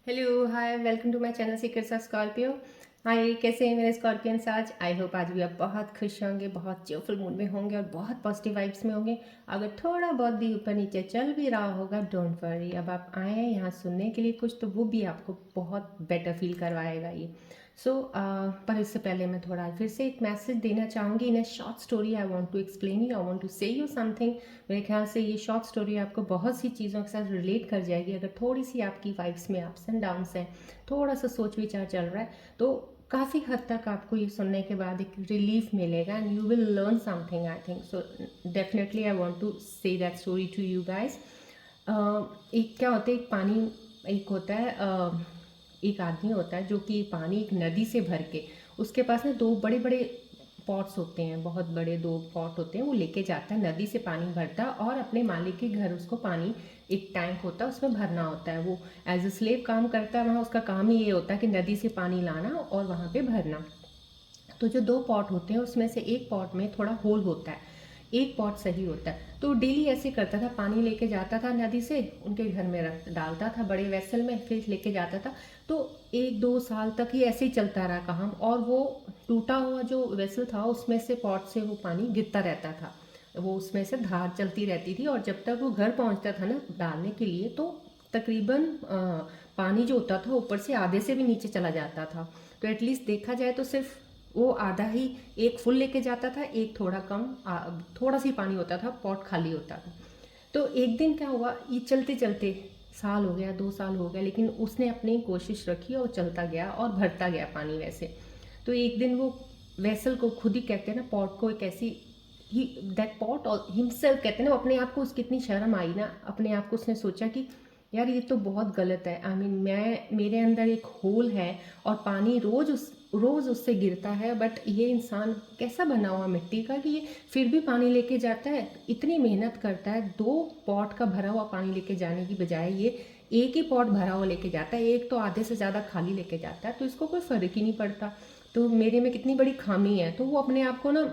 Hello hi welcome to my channel secrets of Scorpio. Hi, कैसे हैं मेरे Scorpions? आज आई होप आज भी आप बहुत खुश होंगे, बहुत चेयरफुल मूड में होंगे और बहुत पॉजिटिव वाइब्स में होंगे। अगर थोड़ा बहुत भी ऊपर नीचे चल भी रहा होगा, डोंट वरी। अब आप आए हैं यहाँ सुनने के लिए कुछ, तो वो भी आपको बहुत बेटर फील करवाएगा ये। पर इससे पहले मैं थोड़ा फिर से एक मैसेज देना चाहूँगी। In a short story I want to explain you, I want to say you something. मेरे ख्याल से ये शॉर्ट स्टोरी आपको बहुत सी चीज़ों के साथ रिलेट कर जाएगी। अगर थोड़ी सी आपकी वाइब्स में अप्स एंड डाउन्स हैं, थोड़ा सा सोच विचार चल रहा है, तो काफ़ी हद तक आपको ये सुनने के बाद एक रिलीफ मिलेगा and you will learn something I think. So definitely I want to say that story to you guys. एक क्या होता है, एक पानी, एक होता है एक आदमी होता है जो कि पानी एक नदी से भर के, उसके पास ना दो बड़े बड़े पॉट्स होते हैं, बहुत बड़े दो पॉट होते हैं। वो लेके जाता है, नदी से पानी भरता है और अपने मालिक के घर उसको पानी, एक टैंक होता है उसमें भरना होता है। वो एज ए स्लेव काम करता है वहाँ। उसका काम ही ये होता है कि नदी से पानी लाना और वहाँ पे भरना। तो जो दो पॉट होते हैं उसमें से एक पॉट में थोड़ा होल होता है, एक पॉट सही होता है। तो डेली ऐसे करता था, पानी लेके जाता था नदी से, उनके घर में रख डालता था बड़े वेसल में, फिर लेके जाता था। तो 1-2 साल तक ही ऐसे ही चलता रहा काम। और वो टूटा हुआ जो वेसल था उसमें से, पॉट से वो पानी गिरता रहता था, वो उसमें से धार चलती रहती थी। और जब तक वो घर पहुंचता था ना डालने के लिए, तो तकरीबन पानी जो होता था ऊपर से आधे से भी नीचे चला जाता था। तो एटलीस्ट देखा जाए तो सिर्फ वो आधा ही, एक फुल लेके जाता था, एक थोड़ा कम, थोड़ा सी पानी होता था, पॉट खाली होता था। तो एक दिन क्या हुआ, ये चलते चलते साल हो गया, 2 साल हो गया, लेकिन उसने अपनी कोशिश रखी और चलता गया और भरता गया पानी वैसे। तो एक दिन वो वेसल को, खुद ही कहते हैं ना पॉट को, एक ऐसी ही दैट पॉट और हिमसेल्फ कहते हैं ना, अपने आप को उसकी इतनी शर्म आई ना, अपने आप को उसने सोचा कि यार ये तो बहुत गलत है। आई मीन मैं, मेरे अंदर एक होल है और पानी रोज़ उससे गिरता है, बट ये इंसान कैसा बना हुआ मिट्टी का कि ये फिर भी पानी लेके जाता है, इतनी मेहनत करता है। 2 पॉट का भरा हुआ पानी लेके जाने की बजाय ये एक ही पॉट भरा हुआ लेके जाता है, एक तो आधे से ज़्यादा खाली लेके जाता है। तो इसको कोई फ़र्क ही नहीं पड़ता। तो मेरे में कितनी बड़ी खामी है। तो वो अपने आप को ना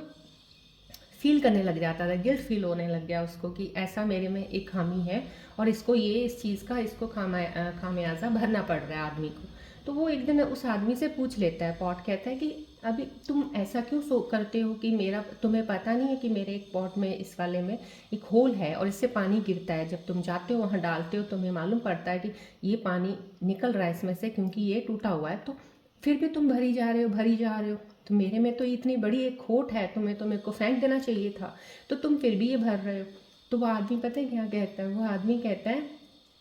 फील करने लग जाता था, गिल्ट फील होने लग गया उसको कि ऐसा मेरे में एक खामी है और इसको ये, इस चीज़ का इसको खामियाजा भरना पड़ रहा है आदमी को। तो वो एक दिन उस आदमी से पूछ लेता है, पॉट कहता है कि अभी तुम ऐसा क्यों सो करते हो कि मेरा, तुम्हें पता नहीं है कि मेरे एक पॉट में, इस वाले में एक होल है और इससे पानी गिरता है। जब तुम जाते हो वहाँ डालते हो, तुम्हें मालूम पड़ता है कि ये पानी निकल रहा है इसमें से क्योंकि ये टूटा हुआ है, तो फिर भी तुम भरी जा रहे हो, भरी जा रहे हो। तो मेरे में तो इतनी बड़ी एक खोट है, तुम्हें तो मेरे को फेंक देना चाहिए था, तो तुम फिर भी ये भर रहे हो। तो वो आदमी पता है क्या कहता है? वो आदमी कहता है,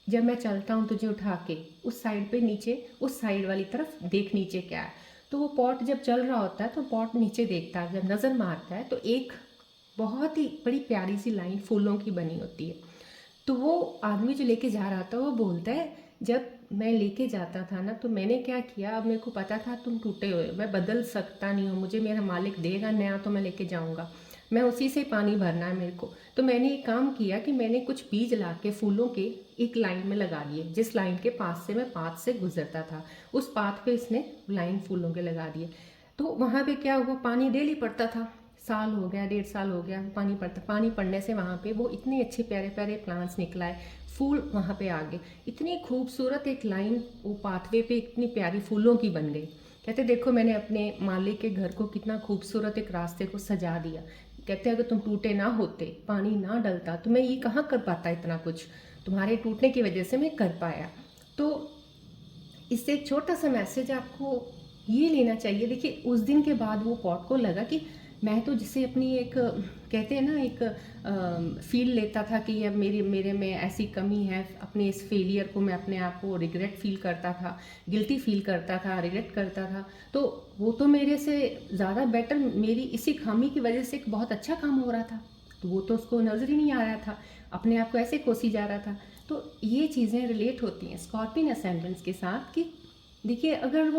जब मैं चलता हूँ तुझे उठा के उस साइड पे नीचे, उस साइड वाली तरफ देख नीचे क्या है। तो वो पॉट जब चल रहा होता है तो पॉट नीचे देखता है, जब नज़र मारता है तो एक बहुत ही बड़ी प्यारी सी लाइन फूलों की बनी होती है। तो वो आदमी जो लेके जा रहा था वो बोलता है, जब मैं लेके जाता था ना तो मैंने क्या किया, अब मेरे को पता था तुम टूटे हुए, मैं बदल सकता नहीं हूँ, मुझे मेरा मालिक देगा नया तो मैं लेके जाऊँगा, मैं उसी से पानी भरना है मेरे को। तो मैंने एक काम किया कि मैंने कुछ बीज ला के फूलों के एक लाइन में लगा दिए, जिस लाइन के पास से मैं पाथ से गुजरता था उस पाथ पे इसने लाइन फूलों के लगा दिए। तो वहाँ पे क्या हुआ, पानी डेली पड़ता था। साल हो गया, 1.5 साल हो गया, पानी पड़ता, पानी पड़ने से वहाँ पे वो इतने अच्छे प्यारे प्यारे प्लांट्स निकला है, फूल वहाँ पे आ गए, इतनी खूबसूरत एक लाइन वो पाथवे पे इतनी प्यारी फूलों की बन गई। कहते देखो मैंने अपने मालिक के घर को कितना खूबसूरत एक रास्ते को सजा दिया। कहते अगर तुम टूटे ना होते, पानी ना डलता, तो मैं ये कहाँ कर पाता इतना कुछ, तुम्हारे टूटने की वजह से मैं कर पाया। तो इससे एक छोटा सा मैसेज आपको ये लेना चाहिए। देखिए उस दिन के बाद वो पॉट को लगा कि मैं तो जिसे अपनी एक, कहते हैं ना एक फील लेता था कि अब मेरे में ऐसी कमी है, अपने इस फेलियर को मैं अपने आप को रिग्रेट फील करता था, गिल्टी फील करता था, रिग्रेट करता था। तो वो तो मेरे से ज़्यादा बेटर, मेरी इसी खामी की वजह से एक बहुत अच्छा काम हो रहा था, तो वो तो उसको नज़र ही नहीं आ रहा था, अपने आप को ऐसे कोसी जा रहा था। तो ये चीज़ें रिलेट होती हैं स्कॉर्पियन असेंडेंट्स के साथ कि देखिए अगर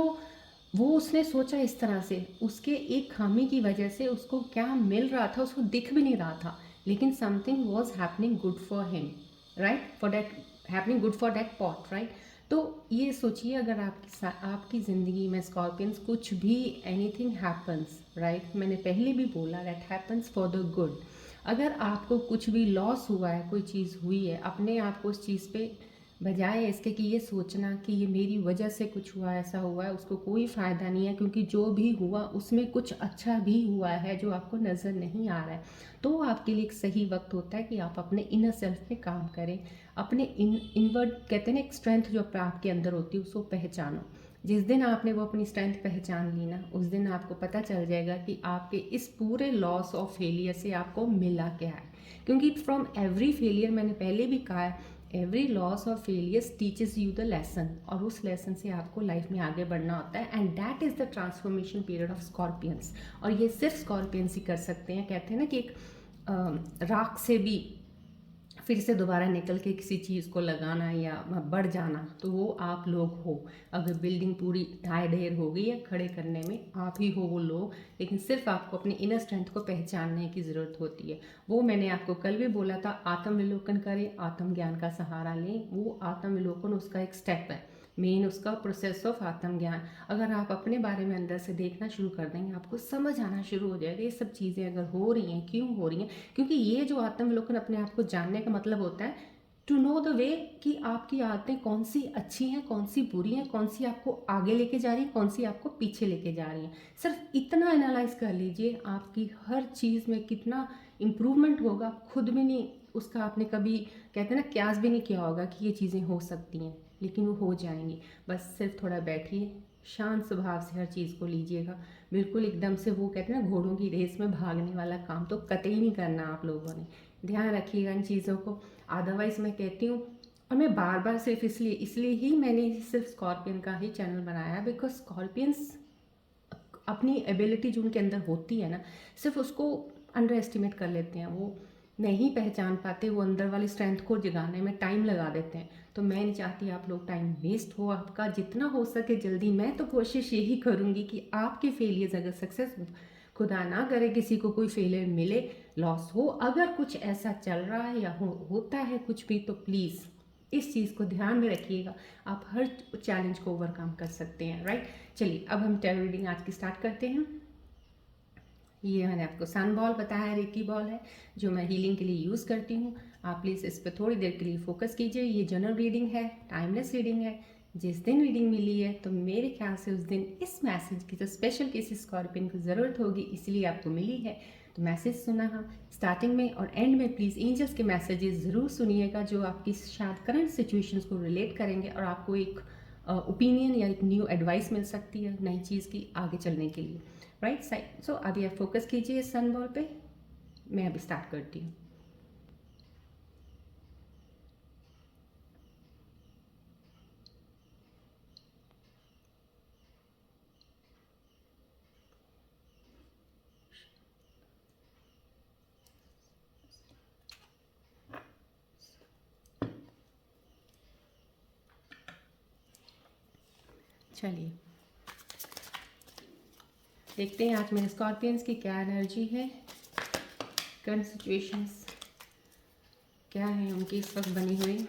वो उसने सोचा इस तरह से, उसके एक खामी की वजह से उसको क्या मिल रहा था उसको दिख भी नहीं रहा था, लेकिन something was happening good for him, right, for that, happening good for that pot, right. तो ये सोचिए अगर आपकी ज़िंदगी में स्कॉर्पियंस कुछ भी, एनीथिंग हैपन्स, राइट, मैंने पहले भी बोला that happens for the good. अगर आपको कुछ भी लॉस हुआ है, कोई चीज़ हुई है, अपने आप को उस चीज़ पे बजाय इसके कि ये सोचना कि ये मेरी वजह से कुछ हुआ, ऐसा हुआ है, उसको कोई फ़ायदा नहीं है, क्योंकि जो भी हुआ उसमें कुछ अच्छा भी हुआ है जो आपको नज़र नहीं आ रहा है। तो आपके लिए एक सही वक्त होता है कि आप अपने इनर सेल्फ पे काम करें, अपने इनवर्ड कहते हैं ना, एक स्ट्रेंथ जो आपके अंदर होती है उसको पहचानो। जिस दिन आपने वो अपनी स्ट्रेंथ पहचान ली ना, उस दिन आपको पता चल जाएगा कि आपके इस पूरे लॉस ऑफ फेलियर से आपको मिला क्या है। क्योंकि फ्रॉम एवरी फेलियर, मैंने पहले भी कहा है, एवरी लॉस और failures teaches you the lesson, और उस लेसन से आपको लाइफ में आगे बढ़ना होता है। And that is the transformation period of Scorpions. और ये सिर्फ स्कॉर्पियंस ही कर सकते हैं। कहते हैं ना कि एक राख से भी फिर से दोबारा निकल के किसी चीज़ को लगाना या बढ़ जाना, तो वो आप लोग हो। अगर बिल्डिंग पूरी ढाई ढेर हो गई है, खड़े करने में आप ही हो वो लोग, लेकिन सिर्फ आपको अपनी इनर स्ट्रेंथ को पहचानने की ज़रूरत होती है। वो मैंने आपको कल भी बोला था, आत्मविलोकन करें, आत्मज्ञान का सहारा लें। वो आत्मविलोकन उसका एक स्टेप है, मेन उसका प्रोसेस ऑफ आत्मज्ञान। अगर आप अपने बारे में अंदर से देखना शुरू कर देंगे, आपको समझ आना शुरू हो जाएगा ये सब चीज़ें अगर हो रही हैं, क्यों हो रही हैं। क्योंकि ये जो आत्मविलोकन, अपने आप को जानने का मतलब होता है टू नो द वे, कि आपकी आदतें कौन सी अच्छी हैं, कौन सी बुरी हैं, कौन सी आपको आगे लेके जा रही हैं, कौन सी आपको पीछे लेके जा रही हैं। सिर्फ इतना एनालाइज कर लीजिए, आपकी हर चीज़ में कितना इम्प्रूवमेंट होगा, खुद भी नहीं उसका आपने कभी, कहते हैं ना, क्यास भी नहीं किया होगा कि ये चीज़ें हो सकती हैं, लेकिन वो हो जाएंगी। बस सिर्फ थोड़ा बैठिए, शांत स्वभाव से हर चीज़ को लीजिएगा। बिल्कुल एकदम से वो कहते हैं ना, घोड़ों की रेस में भागने वाला काम तो कतई नहीं करना आप लोगों ने। ध्यान रखिएगा इन चीज़ों को। अदरवाइज़ मैं कहती हूँ, और मैं बार बार सिर्फ इसलिए ही मैंने सिर्फ स्कॉर्पियन का ही चैनल बनाया, बिकॉज स्कॉर्पियंस अपनी एबिलिटी जो उनके अंदर होती है ना, सिर्फ उसको अंडर एस्टिमेट कर लेते हैं। वो नहीं पहचान पाते, वो अंदर वाली स्ट्रेंथ को जगाने में टाइम लगा देते हैं। तो मैं नहीं चाहती आप लोग टाइम वेस्ट हो आपका, जितना हो सके जल्दी। मैं तो कोशिश यही करूँगी कि आपके फेलियर्स, अगर सक्सेस खुदा ना करे किसी को कोई फेलियर मिले, लॉस हो, अगर कुछ ऐसा चल रहा है या होता है कुछ भी, तो प्लीज़ इस चीज़ को ध्यान में रखिएगा। आप हर चैलेंज को ओवरकम कर सकते हैं, राइट। चलिए अब हम टैरो रीडिंग आज की स्टार्ट करते हैं। ये मैंने आपको सन बॉल बताया, रेकी बॉल है जो मैं हीलिंग के लिए यूज़ करती हूँ। आप प्लीज़ इस पर थोड़ी देर के लिए फोकस कीजिए। ये जनरल रीडिंग है, टाइमलेस रीडिंग है। जिस दिन रीडिंग मिली है, तो मेरे ख्याल से उस दिन इस मैसेज की तो स्पेशल किसी स्कॉर्पियन को ज़रूरत होगी, इसलिए आपको मिली है। तो मैसेज सुना हम स्टार्टिंग में और एंड में, प्लीज़ एंजल्स के मैसेजेस ज़रूर सुनिएगा जो आपकी शायद करंट सिचुएशंस को रिलेट करेंगे और आपको एक ओपिनियन या एक न्यू एडवाइस मिल सकती है नई चीज़ की आगे चलने के लिए, राइट साइड। सो अभी आप फोकस कीजिए सन बॉल पे। मैं अभी स्टार्ट करती हूँ। चलिए देखते हैं आज मेरे स्कॉर्पियंस की क्या एनर्जी है, करंट सिचुएशंस क्या है उनकी इस वक्त बनी हुई।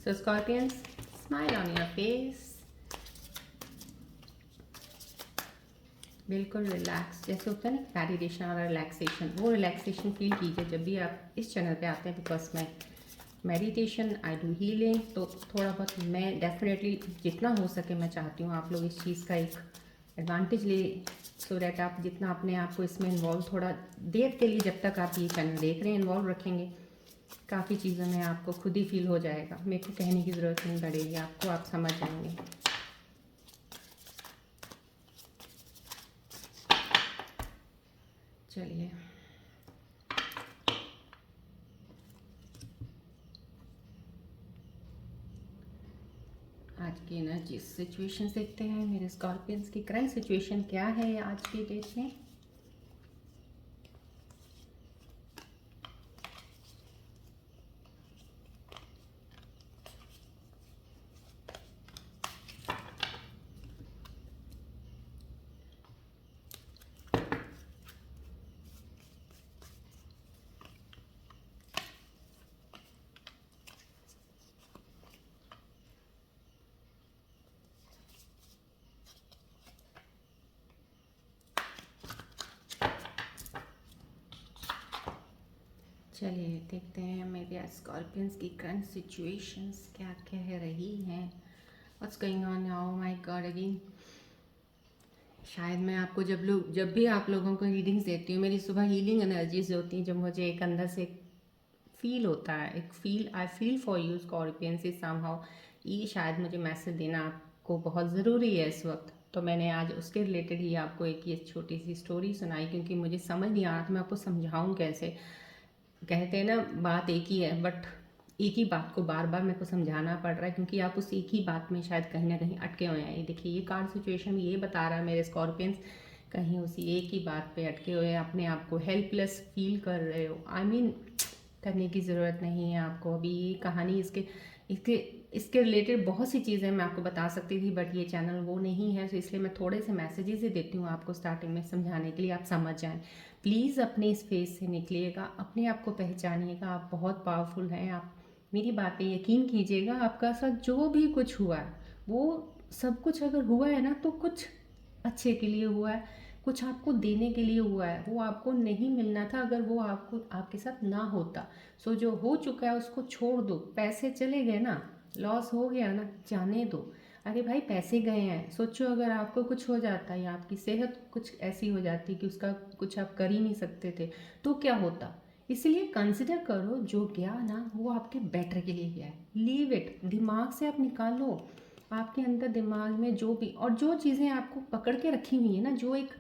So Scorpions, smile on your face. बिल्कुल रिलैक्स, जैसे होता है ना मेडिटेशन और रिलैक्सेशन, वो रिलैक्सेशन फील कीजिए जब भी आप इस चैनल पे आते हैं। बिकॉज मैं मेडिटेशन, आई डू हीलिंग, तो थोड़ा बहुत मैं डेफिनेटली जितना हो सके मैं चाहती हूँ आप लोग इस चीज़ का एक एडवांटेज ले, सो डैट आप जितना अपने आप को इसमें इन्वॉल्व थोड़ा देर के लिए, जब तक आप ये चैनल देख रहे हैं, इन्वॉल्व रखेंगे, काफ़ी चीज़ों में आपको खुद ही फील हो जाएगा। मेरे को कहने की ज़रूरत नहीं पड़ेगी आपको, आप समझ जाएंगे। चलिए आज की एनर्जी सिचुएशन देखते हैं। मेरे स्कॉर्पियंस की करंट सिचुएशन क्या है आज की डेट में। चलिए देखते हैं मेरे स्कॉर्पियंस की करंट सिचुएशंस क्या कह रही हैं। What's going on now, my God again. शायद मैं आपको जब भी आप लोगों को रीडिंग्स देती हूँ, मेरी सुबह हीलिंग एनर्जीज होती हैं, जब मुझे एक अंदर से फील होता है, एक I feel for you Scorpions is somehow, ये शायद मुझे मैसेज देना आपको बहुत ज़रूरी है इस वक्त। तो मैंने आज उसके रिलेटेड ही आपको एक ये छोटी सी स्टोरी सुनाई, क्योंकि मुझे समझ नहीं आ रहा था मैं आपको समझाऊँ कैसे। कहते हैं ना, बात एक ही है बट एक ही बात को बार बार मेरे को समझाना पड़ रहा है, क्योंकि आप उस एक ही बात में शायद कहीं ना कहीं अटके हुए हैं। ये देखिए, ये कार्ड सिचुएशन ये बता रहा है मेरे स्कॉर्पियंस, कहीं उसी एक ही बात पे अटके हुए हैं, अपने आप को हेल्पलेस फील कर रहे हो। आई मीन करने की ज़रूरत नहीं है आपको अभी। ये कहानी इसके इसके इसके रिलेटेड बहुत सी चीज़ें मैं आपको बता सकती थी, बट ये चैनल वो नहीं है, तो इसलिए मैं थोड़े से मैसेजेस ही देती हूँ आपको स्टार्टिंग में समझाने के लिए, आप समझ जाएं। प्लीज़ अपने इस फेस से निकलिएगा, अपने आप को पहचानिएगा, आप बहुत पावरफुल हैं। आप मेरी बात पे यकीन कीजिएगा, आपका साथ जो भी कुछ हुआ है, वो सब कुछ अगर हुआ है ना, तो कुछ अच्छे के लिए हुआ है, कुछ आपको देने के लिए हुआ है। वो आपको नहीं मिलना था अगर वो आपको आपके साथ ना होता। सो जो हो चुका है उसको छोड़ दो। पैसे चले गए ना, लॉस हो गया ना, जाने दो। अरे भाई, पैसे गए हैं, सोचो अगर आपको कुछ हो जाता या आपकी सेहत कुछ ऐसी हो जाती कि उसका कुछ आप कर ही नहीं सकते थे, तो क्या होता। इसलिए कंसिडर करो, जो गया ना वो आपके बेटर के लिए गया है। लीव इट, दिमाग से आप निकालो। आपके अंदर दिमाग में जो भी और जो चीज़ें आपको पकड़ के रखी हुई है ना, जो एक,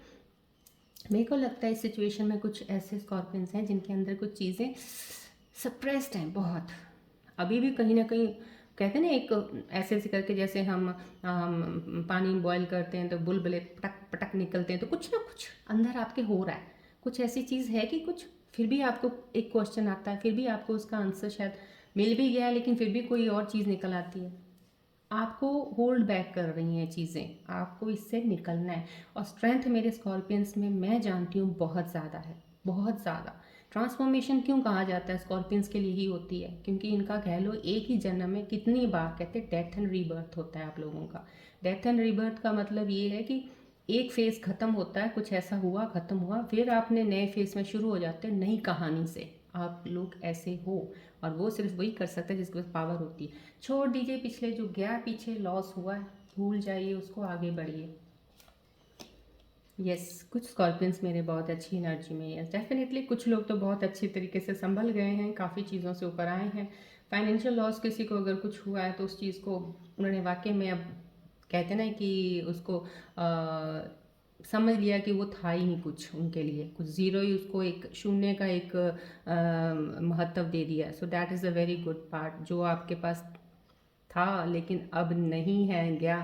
मेरे को लगता है इस सिचुएशन में कुछ ऐसे स्कॉर्पियंस हैं जिनके अंदर कुछ चीज़ें सप्रेस्ड हैं बहुत, अभी भी कहीं ना कहीं। कहते हैं ना, एक ऐसे ऐसे करके, जैसे हम पानी बॉईल करते हैं तो बुलबुले पटक पटक निकलते हैं, तो कुछ ना कुछ अंदर आपके हो रहा है। कुछ ऐसी चीज़ है कि कुछ, फिर भी आपको एक क्वेश्चन आता है, फिर भी आपको उसका आंसर शायद मिल भी गया है, लेकिन फिर भी कोई और चीज़ निकल आती है। आपको होल्ड बैक कर रही हैं चीज़ें, आपको इससे निकलना है। और स्ट्रेंथ मेरे स्कॉर्पियंस में मैं जानती हूँ बहुत ज़्यादा है, बहुत ज़्यादा। ट्रांसफॉर्मेशन क्यों कहा जाता है स्कॉर्पियंस के लिए ही होती है, क्योंकि इनका कह लो एक ही जन्म में कितनी बार, कहते हैं डेथ एंड रीबर्थ होता है आप लोगों का। डेथ एंड रीबर्थ का मतलब ये है कि एक फेज़ ख़त्म होता है, कुछ ऐसा हुआ, ख़त्म हुआ, फिर आपने नए फेज़ में शुरू हो जाते हैं नई कहानी से। आप लोग ऐसे हो, और वो सिर्फ वही कर सकते हैं जिसके पास पावर होती है। छोड़ दीजिए पिछले जो गया, पीछे लॉस हुआ है, भूल जाइए उसको, आगे बढ़िए। यस, कुछ स्कॉर्पियंस मेरे बहुत अच्छी एनर्जी में। यस डेफिनेटली, कुछ लोग तो बहुत अच्छी तरीके से संभल गए हैं, काफ़ी चीज़ों से ऊपर आए हैं। फाइनेंशियल लॉस किसी को अगर कुछ हुआ है तो उस चीज़ को उन्होंने वाकई में, अब कहते ना कि उसको समझ लिया कि वो था ही नहीं कुछ उनके लिए, कुछ ज़ीरो ही, उसको एक शून्य का एक महत्व दे दिया। So that is a very good part. जो आपके पास था लेकिन अब नहीं है, गया,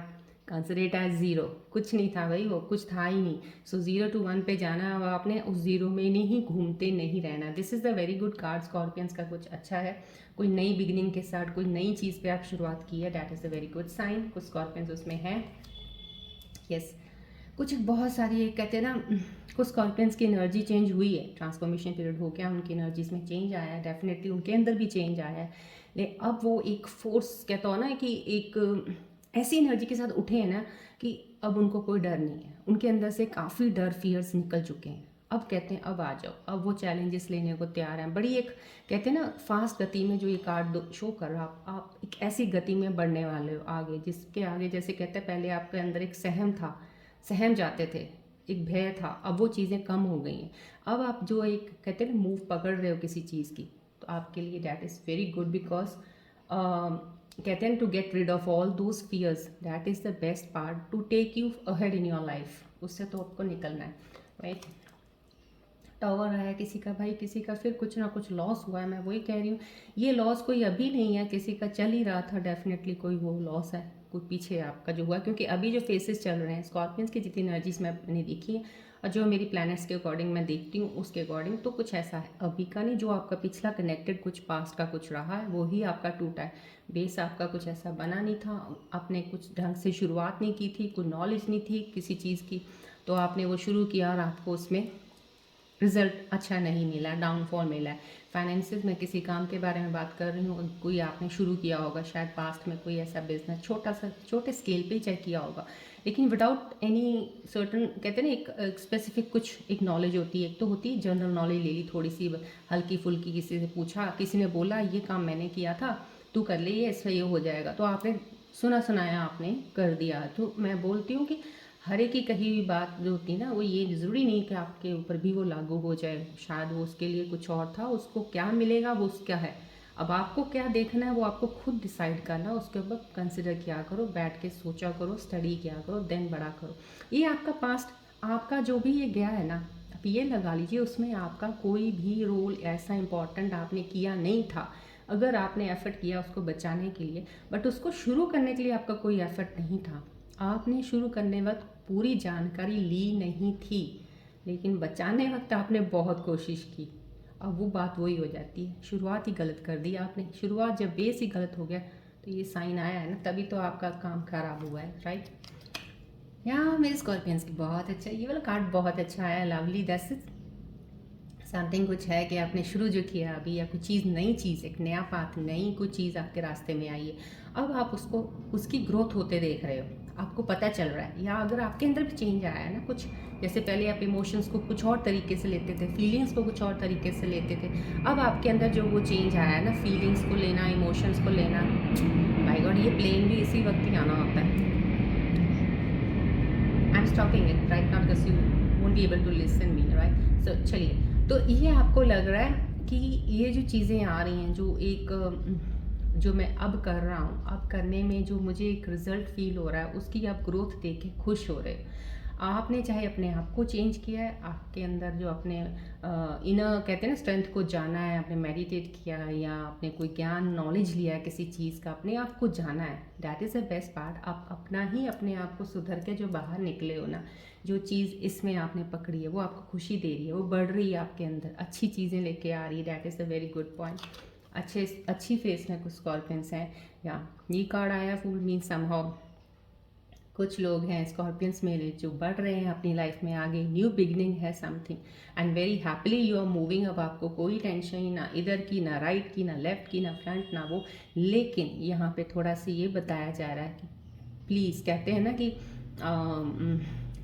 कंसिडर इट एज ज़ीरो। कुछ नहीं था भाई, वो कुछ था ही नहीं। सो 0 to 1 पे जाना, अब आपने उस ज़ीरो में नहीं घूमते नहीं रहना। This is the very good card Scorpions का, कुछ अच्छा है। कोई नई बिगिनिंग के साथ कोई नई चीज़ पे आप शुरुआत की है, that is a very good sign. कुछ स्कॉर्पियंस उसमें है। यस, कुछ बहुत सारी, एक कहते हैं ना, कुछ स्कॉर्पियंस की एनर्जी चेंज हुई है, ट्रांसफॉर्मेशन पीरियड हो गया, उनकी एनर्जीज में चेंज आया है, डेफिनेटली उनके अंदर भी चेंज आया है। लेकिन अब वो एक फोर्स, कहता हो ना कि एक ऐसी एनर्जी के साथ उठे हैं ना कि अब उनको कोई डर नहीं है। उनके अंदर से काफ़ी डर, फियर्स निकल चुके हैं। अब कहते हैं अब आ जाओ, अब वो चैलेंजेस लेने को तैयार हैं। बड़ी एक, कहते हैं ना, फास्ट गति में जो ये कार्ड शो कर रहा, आप एक ऐसी गति में बढ़ने वाले हो आगे, जिसके आगे, जैसे कहते हैं पहले आपके अंदर एक सहम था, सहम जाते थे, एक भय था, अब वो चीज़ें कम हो गई हैं। अब आप जो एक, कहते हैं ना, मूव पकड़ रहे हो किसी चीज़ की, तो आपके लिए that is very good, because कहते हैं to get rid of all those fears, that is the best part to take you ahead in your life. उससे तो आपको निकलना है, राइट। टावर है किसी का, भाई किसी का फिर कुछ ना कुछ लॉस हुआ है। मैं वही कह रही हूँ, ये लॉस कोई अभी नहीं है, किसी का चल ही रहा था, डेफिनेटली कोई वो लॉस है, कोई पीछे आपका जो हुआ। क्योंकि अभी जो फेसेस चल रहे हैं स्कॉर्पियंस की, जितनी एनर्जीज मैंने देखी है और जो मेरी प्लैनेट्स के अकॉर्डिंग मैं देखती हूँ, उसके अकॉर्डिंग तो कुछ ऐसा है अभी का नहीं। जो आपका पिछला कनेक्टेड कुछ पास्ट का कुछ रहा है, वो ही आपका टूटा है। बेस आपका कुछ ऐसा बना नहीं था, आपने कुछ ढंग से शुरुआत नहीं की थी, कोई नॉलेज नहीं थी किसी चीज़ की, तो आपने वो शुरू किया और आपको उसमें रिजल्ट अच्छा नहीं मिला, डाउनफॉल मिला है। फाइनेंसिस में किसी काम के बारे में बात कर रही हूँ, कोई आपने शुरू किया होगा शायद पास्ट में, कोई ऐसा बिजनेस छोटा सा, छोटे स्केल पे ही चाहे किया होगा, लेकिन विदाउट एनी सर्टन, कहते हैं ना एक स्पेसिफिक कुछ एक नॉलेज होती है। एक तो होती है जनरल नॉलेज, ले ली थोड़ी सी हल्की फुल्की, किसी से पूछा, किसी ने बोला ये काम मैंने किया था, तू कर ले ये, इससे ये हो जाएगा, तो आपने सुना सुनाया आपने कर दिया। तो मैं बोलती हूँ कि हर एक की कही हुई बात जो होती है ना, वो ये ज़रूरी नहीं कि आपके ऊपर भी वो लागू हो जाए। शायद वो उसके लिए कुछ और था, उसको क्या मिलेगा वो उसका है। अब आपको क्या देखना है वो आपको खुद डिसाइड करना, उसके ऊपर कंसिडर किया करो, बैठ के सोचा करो, स्टडी किया करो, देन बड़ा करो। ये आपका पास्ट, आपका जो भी ये गया है ना, अब ये लगा लीजिए उसमें आपका कोई भी रोल ऐसा इम्पोर्टेंट आपने किया नहीं था। अगर आपने एफ़र्ट किया उसको बचाने के लिए, बट उसको शुरू करने के लिए आपका कोई एफ़र्ट नहीं था। आपने शुरू करने वक्त पूरी जानकारी ली नहीं थी, लेकिन बचाने वक्त आपने बहुत कोशिश की। अब वो बात वही हो जाती है, शुरुआत ही गलत कर दी आपने। शुरुआत जब बेस ही गलत हो गया तो ये साइन आया है ना, तभी तो आपका काम खराब हुआ है, राइट। यहाँ मेरे स्कॉर्पियंस की बहुत अच्छा, ये वाला कार्ड बहुत अच्छा आया, लवली। दैट्स समथिंग, कुछ है कि आपने शुरू जो किया अभी, या कुछ चीज़, नई चीज़, एक नया पाथ, नई कुछ चीज़ आपके रास्ते में आई है। अब आप उसको, उसकी ग्रोथ होते देख रहे हो, आपको पता चल रहा है। या अगर आपके अंदर भी चेंज आया है ना कुछ, जैसे पहले आप इमोशंस को कुछ और तरीके से लेते थे, फीलिंग्स को कुछ और तरीके से लेते थे, अब आपके अंदर जो वो चेंज आया है ना, फीलिंग्स को लेना, इमोशंस को लेना, माय गॉड, ये प्लेन भी इसी वक्त ही आना होता है। I am stopping it right now because you won't be able to listen me, right. So चलिए, तो ये आपको लग रहा है कि ये जो चीज़ें आ रही हैं, जो एक जो मैं अब कर रहा हूँ, अब करने में जो मुझे एक रिज़ल्ट फ़ील हो रहा है, उसकी आप ग्रोथ देख के खुश हो रहे हो। आपने चाहे अपने आप को चेंज किया है, आपके अंदर जो अपने इनर, कहते हैं ना, स्ट्रेंथ को जाना है, आपने मेडिटेट किया है, या आपने कोई ज्ञान, नॉलेज लिया है किसी चीज़ का, अपने आप को जाना है, that is the best part. आप अपना ही अपने आप को सुधर के जो बाहर निकले हो ना, जो चीज़ इसमें आपने पकड़ी है वो आपको खुशी दे रही है, वो बढ़ रही है आपके अंदर, अच्छी चीज़ें लेके आ रही है, that is a very good point. अच्छी फेस में कुछ स्कॉर्पियंस हैं। या ये कार्ड आया, फूल मीन समहाउ, कुछ लोग हैं स्कॉर्पियंस में जो बढ़ रहे हैं अपनी लाइफ में आगे, न्यू बिगनिंग है something, and very happily you are moving. अब आपको कोई टेंशन ही ना इधर की, ना राइट की, ना लेफ्ट की, ना फ्रंट, ना वो। लेकिन यहाँ पे थोड़ा सा ये बताया जा रहा है कि प्लीज़, कहते हैं ना कि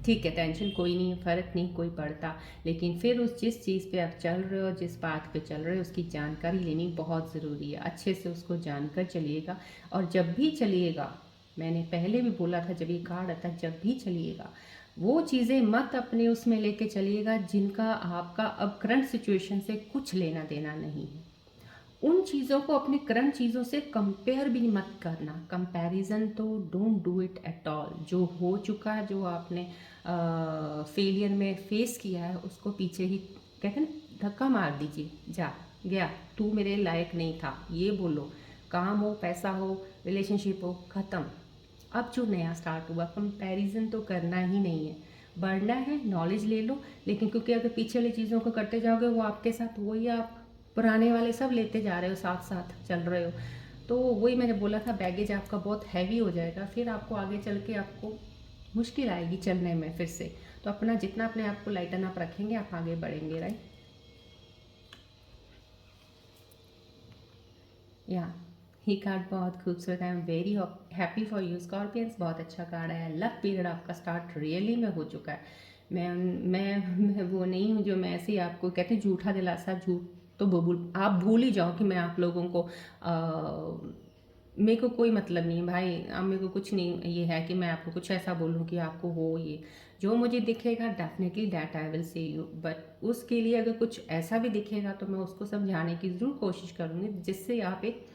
ठीक है, टेंशन कोई नहीं, फ़र्क नहीं कोई पड़ता, लेकिन फिर उस जिस चीज़ पे आप चल रहे हो, जिस बात पे चल रहे हो, उसकी जानकारी लेनी बहुत ज़रूरी है। अच्छे से उसको जानकर चलिएगा, और जब भी चलिएगा, मैंने पहले भी बोला था जब ये कार्ड आता, जब भी चलिएगा वो चीज़ें मत अपने उसमें लेके चलिएगा जिनका आपका अब करंट सिचुएशन से कुछ लेना देना नहीं है। उन चीज़ों को अपनी करंट चीज़ों से कंपेयर भी मत करना। कंपैरिजन तो don't do it at all. जो हो चुका है, जो आपने फेलियर में फेस किया है, उसको पीछे ही, कहते हैं ना, धक्का मार दीजिए, जा गया, तू मेरे लायक नहीं था, ये बोलो। काम हो, पैसा हो, रिलेशनशिप हो, ख़त्म। अब जो नया स्टार्ट हुआ, कंपैरिजन तो करना ही नहीं है। बढ़ना है, नॉलेज ले लो, लेकिन क्योंकि अगर पीछे वाली चीज़ों को करते जाओगे, वो आपके साथ वही, आप पुराने वाले सब लेते जा रहे हो, साथ साथ चल रहे हो, तो वही मैंने बोला था, बैगेज आपका बहुत हैवी हो जाएगा, फिर आपको आगे चल के आपको मुश्किल आएगी चलने में फिर से। तो अपना जितना अपने आप को लाइटन अप रखेंगे, आप आगे बढ़ेंगे, राइट। या ही कार्ड बहुत खूबसूरत है। I am very happy for you Scorpions, बहुत अच्छा कार्ड है। लक पीरियड आपका स्टार्ट रियली में हो चुका है। मैं वो नहीं हूँ जो मैं ऐसे ही आपको कहते हैं झूठा दिलासा, झूठ तो आप भूल ही जाओ कि मैं आप लोगों को मेरे को कोई मतलब नहीं है भाई, अब मेरे को कुछ नहीं ये है कि मैं आपको कुछ ऐसा बोलूँ कि आपको हो ये, जो मुझे दिखेगा definitely that I will say you, but उसके लिए अगर कुछ ऐसा भी दिखेगा तो मैं उसको समझाने की ज़रूर कोशिश करूँगी, जिससे आप एक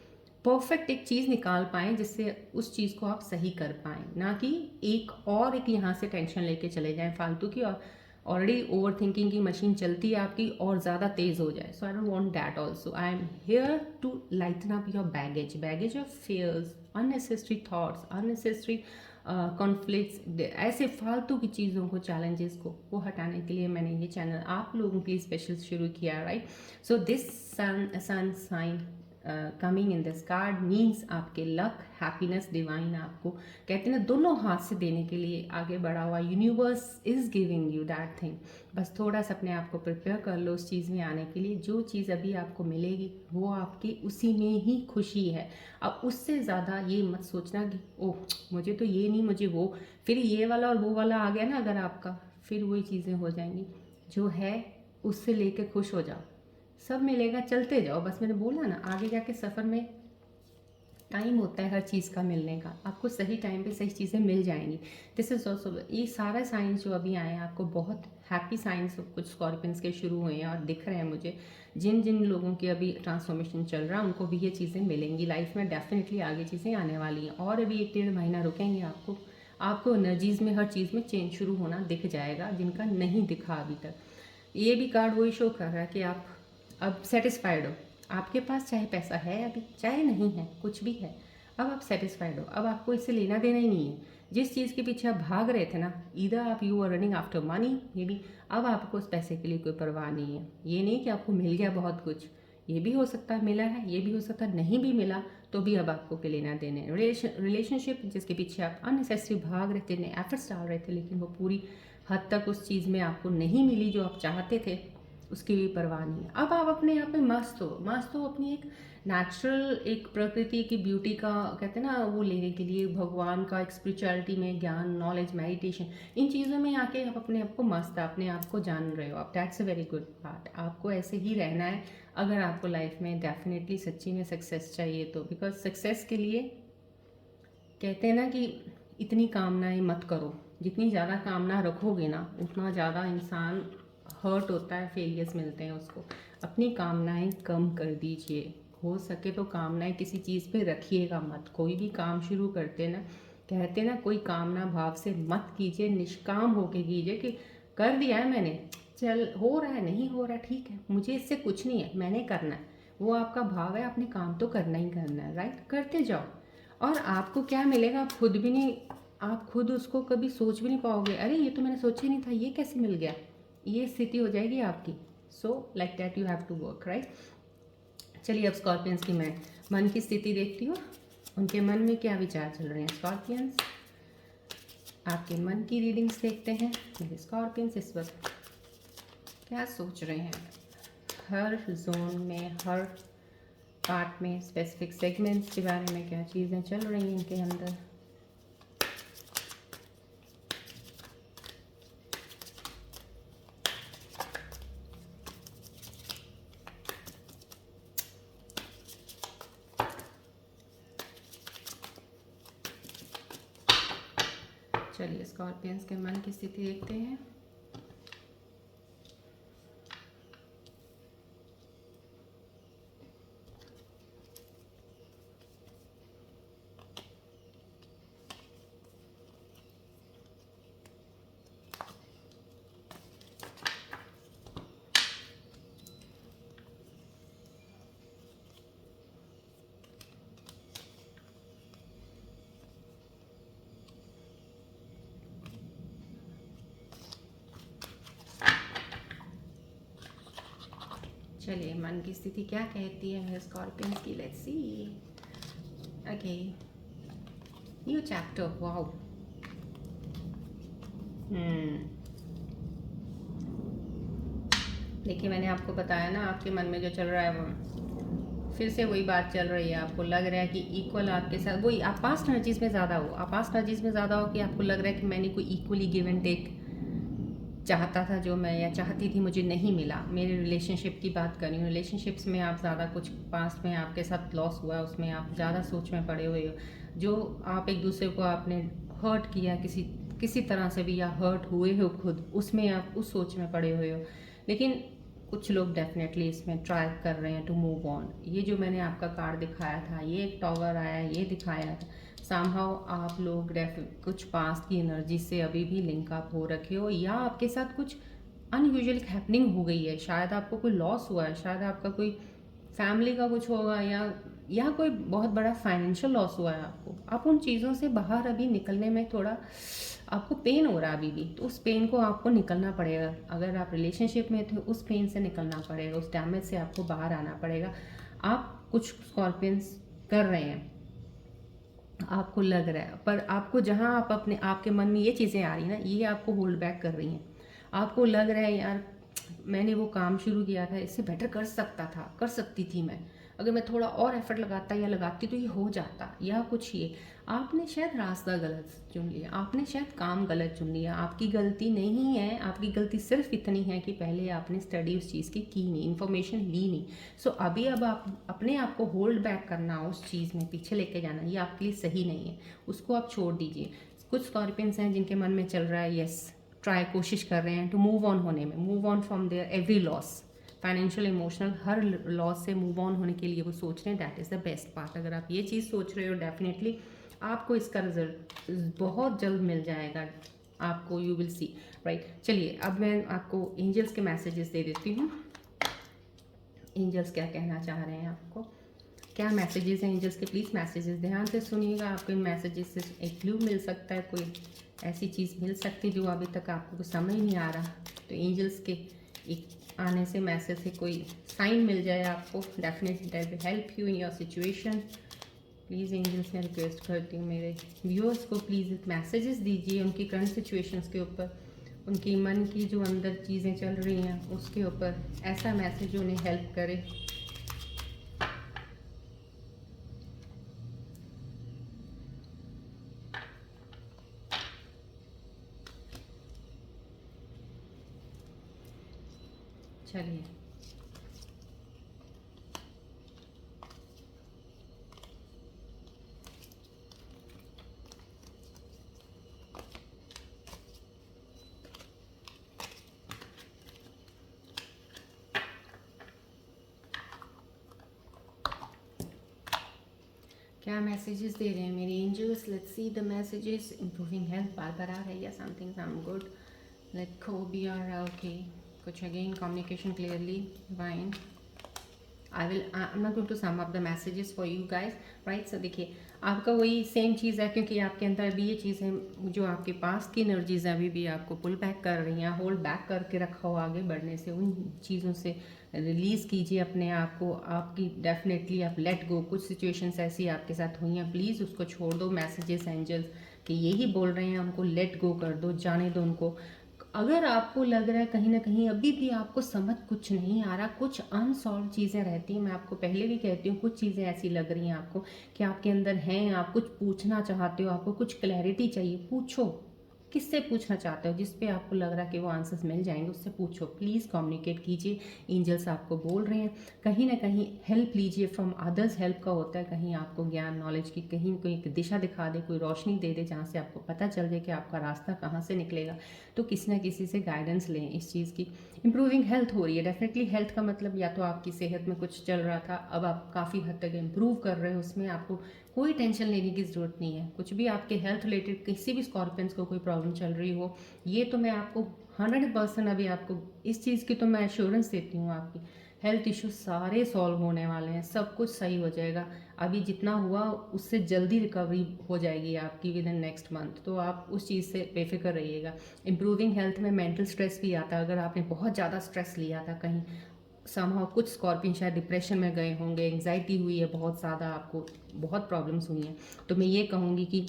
परफेक्ट एक चीज़ निकाल पाएँ, जिससे उस चीज़ को आप सही कर पाएँ, ना कि एक यहाँ से टेंशन लेके चले जाएँ फालतू की, और ऑलरेडी ओवर थिंकिंग की मशीन चलती है आपकी, और ज़्यादा तेज़ हो जाए। So I don't want that also. I am here to lighten up your baggage of fears, unnecessary thoughts, unnecessary conflicts, ऐसे फालतू की चीज़ों को, चैलेंजेस को, वो हटाने के लिए मैंने ये चैनल आप लोगों के लिए स्पेशल शुरू किया, right. So this sun sign coming in this card means आपके लक, हैप्पीनेस, डिवाइन आपको कहते हैं ना दोनों हाथ से देने के लिए आगे बढ़ा हुआ। Universe is giving you that thing. बस थोड़ा सा अपने आप को प्रिपेयर कर लो उस चीज़ में आने के लिए। जो चीज़ अभी आपको मिलेगी वो आपकी उसी में ही खुशी है। अब उससे ज़्यादा ये मत सोचना कि ओह मुझे तो ये नहीं, मुझे वो, फिर ये वाला और वो वाला आ गया ना अगर आपका, फिर वही चीज़ें हो जाएंगी। जो है उससे लेके खुश हो जाओ, सब मिलेगा, चलते जाओ। बस मैंने बोला ना आगे जाके सफ़र में टाइम होता है हर चीज़ का मिलने का, आपको सही टाइम पे सही चीज़ें मिल जाएंगी। दिस इज ऑल्सो, ये सारा साइंस जो अभी आए हैं आपको बहुत हैप्पी साइंस कुछ स्कॉर्पियंस के शुरू हुए हैं और दिख रहे हैं मुझे। जिन जिन लोगों की अभी ट्रांसफॉर्मेशन चल रहा है उनको भी ये चीज़ें मिलेंगी लाइफ में, डेफिनेटली आगे चीज़ें आने वाली हैं। और अभी 1-1.5 महीना रुकेंगे, आपको एनर्जीज़ में हर चीज़ में चेंज शुरू होना दिख जाएगा जिनका नहीं दिखा अभी तक। ये भी कार्ड वही शो कर रहा है कि आप अब सेटिस्फाइड हो, आपके पास चाहे पैसा है अभी चाहे नहीं है, कुछ भी है, अब आप सेटिस्फाइड हो। अब आपको इससे लेना देना ही नहीं है। जिस चीज़ के पीछे आप भाग रहे थे ना, इधर आप you are running after money maybe, अब आपको उस पैसे के लिए कोई परवाह नहीं है। ये नहीं कि आपको मिल गया बहुत कुछ, ये भी हो सकता है मिला है, ये भी हो सकता है नहीं भी मिला, तो भी अब आपको के लेना देने। रिलेशनशिप जिसके पीछे आप अननेसेसरी भाग रहे थे, एफर्ट्स डाल रहे थे, लेकिन वो पूरी हद तक उस चीज़ में आपको नहीं मिली जो आप चाहते थे, उसकी भी परवाह नहीं है। अब आप अपने आप में मस्त हो अपनी एक नेचुरल, एक प्रकृति की ब्यूटी का कहते हैं ना वो लेने के लिए, भगवान का एक स्पिरिचुअलिटी में ज्ञान, नॉलेज, मेडिटेशन, इन चीज़ों में आके आप अपने आप को मस्त, अपने आप को जान रहे हो आप। That's a very good part. आपको ऐसे ही रहना है अगर आपको लाइफ में डेफिनेटली सच्ची में सक्सेस चाहिए तो। बिकॉज सक्सेस के लिए कहते हैं ना कि इतनी कामनाएं मत करो, जितनी ज़्यादा कामना रखोगे ना उतना ज़्यादा इंसान हर्ट होता है, फेलियर्स मिलते हैं उसको। अपनी कामनाएं कम कर दीजिए, हो सके तो कामनाएं किसी चीज़ पे रखिएगा मत। कोई भी काम शुरू करते ना, कहते ना कोई कामना भाव से मत कीजिए, निष्काम होके कीजिए कि कर दिया है मैंने, चल हो रहा है नहीं हो रहा ठीक है, मुझे इससे कुछ नहीं है, मैंने करना है। वो आपका भाव है, आपने काम तो करना ही करना है, राइट, करते जाओ। और आपको क्या मिलेगा आप खुद भी नहीं, आप खुद उसको कभी सोच भी नहीं पाओगे, अरे ये तो मैंने सोचा ही नहीं था, ये कैसे मिल गया, ये स्थिति हो जाएगी आपकी। So like that you have to work, right. चलिए अब स्कॉर्पियंस की मैं मन की स्थिति देखती हूँ, उनके मन में क्या विचार चल रहे हैं। स्कॉर्पियंस आपके मन की रीडिंग्स देखते हैं। मेरे स्कॉर्पियंस इस वक्त क्या सोच रहे हैं, हर जोन में, हर पार्ट में, स्पेसिफिक सेगमेंट्स के बारे में क्या चीज़ें चल रही हैं इनके अंदर। चलिए स्कॉर्पियंस के मन की स्थिति देखते हैं। चलिए मन की स्थिति क्या कहती है मेरे स्कॉर्पियंस की, let's see. Okay, new chapter, wow. देखिए मैंने आपको बताया ना आपके मन में जो चल रहा है वो फिर से वही बात चल रही है। आपको लग रहा है कि इक्वल आपके साथ वही, आप पास्ट एनर्जीज में ज़्यादा हो, आप पास्ट एनर्जीज में ज़्यादा हो कि आपको लग रहा है कि मैंने कोई इक्वली गिव एंड टेक चाहता था जो मैं या चाहती थी, मुझे नहीं मिला। मेरे रिलेशनशिप की बात कर रही हूँ, रिलेशनशिप्स में आप ज़्यादा कुछ पास्ट में आपके साथ लॉस हुआ है, उसमें आप ज़्यादा सोच में पड़े हुए हो, जो आप एक दूसरे को आपने हर्ट किया किसी तरह से भी, या हर्ट हुए हो खुद, उसमें आप उस सोच में पड़े हुए हो। लेकिन कुछ लोग डेफिनेटली इसमें ट्राई कर रहे हैं टू मूव ऑन। ये जो मैंने आपका कार्ड दिखाया था, ये एक टॉवर आया, ये दिखाया था, समहाउ आप लोग कुछ पास्ट की एनर्जी से अभी भी लिंक अप हो रखे हो, या आपके साथ कुछ अनयूजुअल हैपनिंग हो गई है। शायद आपको कोई लॉस हुआ है, शायद आपका कोई फैमिली का कुछ होगा, या कोई बहुत बड़ा फाइनेंशियल लॉस हुआ है आपको। आप उन चीज़ों से बाहर अभी निकलने में थोड़ा आपको पेन हो रहा है अभी भी, तो उस पेन को आपको निकलना पड़ेगा। अगर आप रिलेशनशिप में थे उस पेन से निकलना पड़ेगा, उस डैमेज से आपको बाहर आना पड़ेगा। आप कुछ स्कॉर्पियंस कर रहे हैं, आपको लग रहा है, पर आपको जहाँ आप अपने आपके मन में ये चीज़ें आ रही ना, ये आपको होल्ड बैक कर रही हैं। आपको लग रहा है यार मैंने वो काम शुरू किया था, इससे बेटर कर सकता था, कर सकती थी मैं, अगर मैं थोड़ा और एफर्ट लगाता या लगाती तो ये हो जाता, या कुछ ये आपने शायद रास्ता गलत चुन लिया, आपने शायद काम गलत चुन लिया। आपकी गलती नहीं है, आपकी गलती सिर्फ इतनी है कि पहले आपने स्टडी उस चीज़ की नहीं, इन्फॉर्मेशन ली नहीं। सो अभी अब आप अपने आप को होल्ड बैक करना, उस चीज़ में पीछे लेके जाना, ये आपके लिए सही नहीं है, उसको आप छोड़ दीजिए। कुछ स्कॉर्पियंस हैं जिनके मन में चल रहा है यस ट्राई, कोशिश कर रहे हैं टू मूव ऑन होने में, move on from their every loss, financial emotional हर लॉस से मूव ऑन होने के लिए वो सोच रहे हैं, that is the best part. अगर आप ये चीज़ सोच रहे हो डेफिनेटली आपको इसका रिजल्ट बहुत जल्द मिल जाएगा आपको, यू विल सी राइट। चलिए अब मैं आपको एंजल्स के मैसेजेस दे देती हूँ। एंजल्स क्या कहना चाह रहे हैं आपको, क्या मैसेजेस हैं एंजल्स के, प्लीज़ मैसेजेस ध्यान से सुनिएगा। आपको इन मैसेजेस से एक क्लू मिल सकता है, कोई ऐसी चीज़ मिल सकती है जो अभी तक आपको समझ नहीं आ रहा, तो एंजल्स के एक आने से मैसेज से कोई साइन मिल जाए आपको, definitely that will help you in your situation. Please angels मैं रिक्वेस्ट करती हूँ मेरे व्यूअर्स को, प्लीज़ मैसेजेस दीजिए उनकी करंट सिचुएशंस के ऊपर, उनकी मन की जो अंदर चीज़ें चल रही हैं उसके ऊपर, ऐसा मैसेज जो उन्हें हेल्प करे। चलिए क्या मैसेजेस दे रहे हैं मेरे angels, let's see the messages. Improving health बार बार आ रही है, something some good, let go be are okay, कुछ again communication clearly divine. I'm not going to sum up the messages for you guys, right? So देखिए आपका वही same चीज़ है, क्योंकि आपके अंदर भी ये चीज़ें जो आपके पास की एनर्जीज अभी भी आपको पुल बैक कर रही हैं, होल्ड बैक करके रखा हो आगे बढ़ने से, उन चीज़ों से रिलीज़ कीजिए अपने आप को। आपकी डेफिनेटली आप लेट गो, कुछ सिचुएशंस ऐसी आपके साथ हुई हैं, प्लीज़ उसको छोड़ दो। मैसेजेस एंजल्स कि यही बोल रहे हैं उनको लेट गो कर दो, जाने दो उनको। अगर आपको लग रहा है कहीं ना कहीं अभी भी आपको समझ कुछ नहीं आ रहा, कुछ अनसॉल्व चीज़ें रहती हैं, मैं आपको पहले भी कहती हूँ कुछ चीज़ें ऐसी लग रही हैं आपको कि आपके अंदर हैं, आप कुछ पूछना चाहते हो, आपको कुछ क्लैरिटी चाहिए, पूछो। किससे पूछना चाहते हो, जिस पे आपको लग रहा है कि वो आंसर्स मिल जाएंगे उससे पूछो, प्लीज़ कम्युनिकेट कीजिए। एंजल्स आपको बोल रहे हैं कहीं ना कहीं हेल्प लीजिए फ्रॉम अदर्स। हेल्प का होता है कहीं आपको ज्ञान नॉलेज की कहीं कोई एक दिशा दिखा दे, कोई रोशनी दे दे जहाँ से आपको पता चल जाए कि आपका रास्ता कहाँ से निकलेगा। तो किसी ना किसी से गाइडेंस लें इस चीज़ की। इंप्रूविंग हेल्थ हो रही है, डेफिनेटली हेल्थ का मतलब या तो आपकी सेहत में कुछ चल रहा था, अब आप काफ़ी हद तक इम्प्रूव कर रहे हो, उसमें आपको कोई टेंशन लेने की ज़रूरत नहीं है। कुछ भी आपके हेल्थ रिलेटेड किसी भी स्कॉर्पियंस को कोई प्रॉब्लम चल रही हो, ये तो मैं आपको 100% अभी आपको इस चीज़ की तो मैं एश्योरेंस देती हूँ, आपकी हेल्थ इश्यूज सारे सॉल्व होने वाले हैं, सब कुछ सही हो जाएगा। अभी जितना हुआ उससे जल्दी रिकवरी हो जाएगी आपकी विद इन नेक्स्ट मंथ, तो आप उस चीज़ से बेफिक्र रहिएगा। इम्प्रूविंग हेल्थ में मेंटल स्ट्रेस भी आता है, अगर आपने बहुत ज़्यादा स्ट्रेस लिया था कहीं समहाउ, कुछ स्कॉर्पियन शायद डिप्रेशन में गए होंगे, एंग्जाइटी हुई है बहुत ज़्यादा, आपको बहुत प्रॉब्लम्स हुई हैं, तो मैं ये कहूँगी कि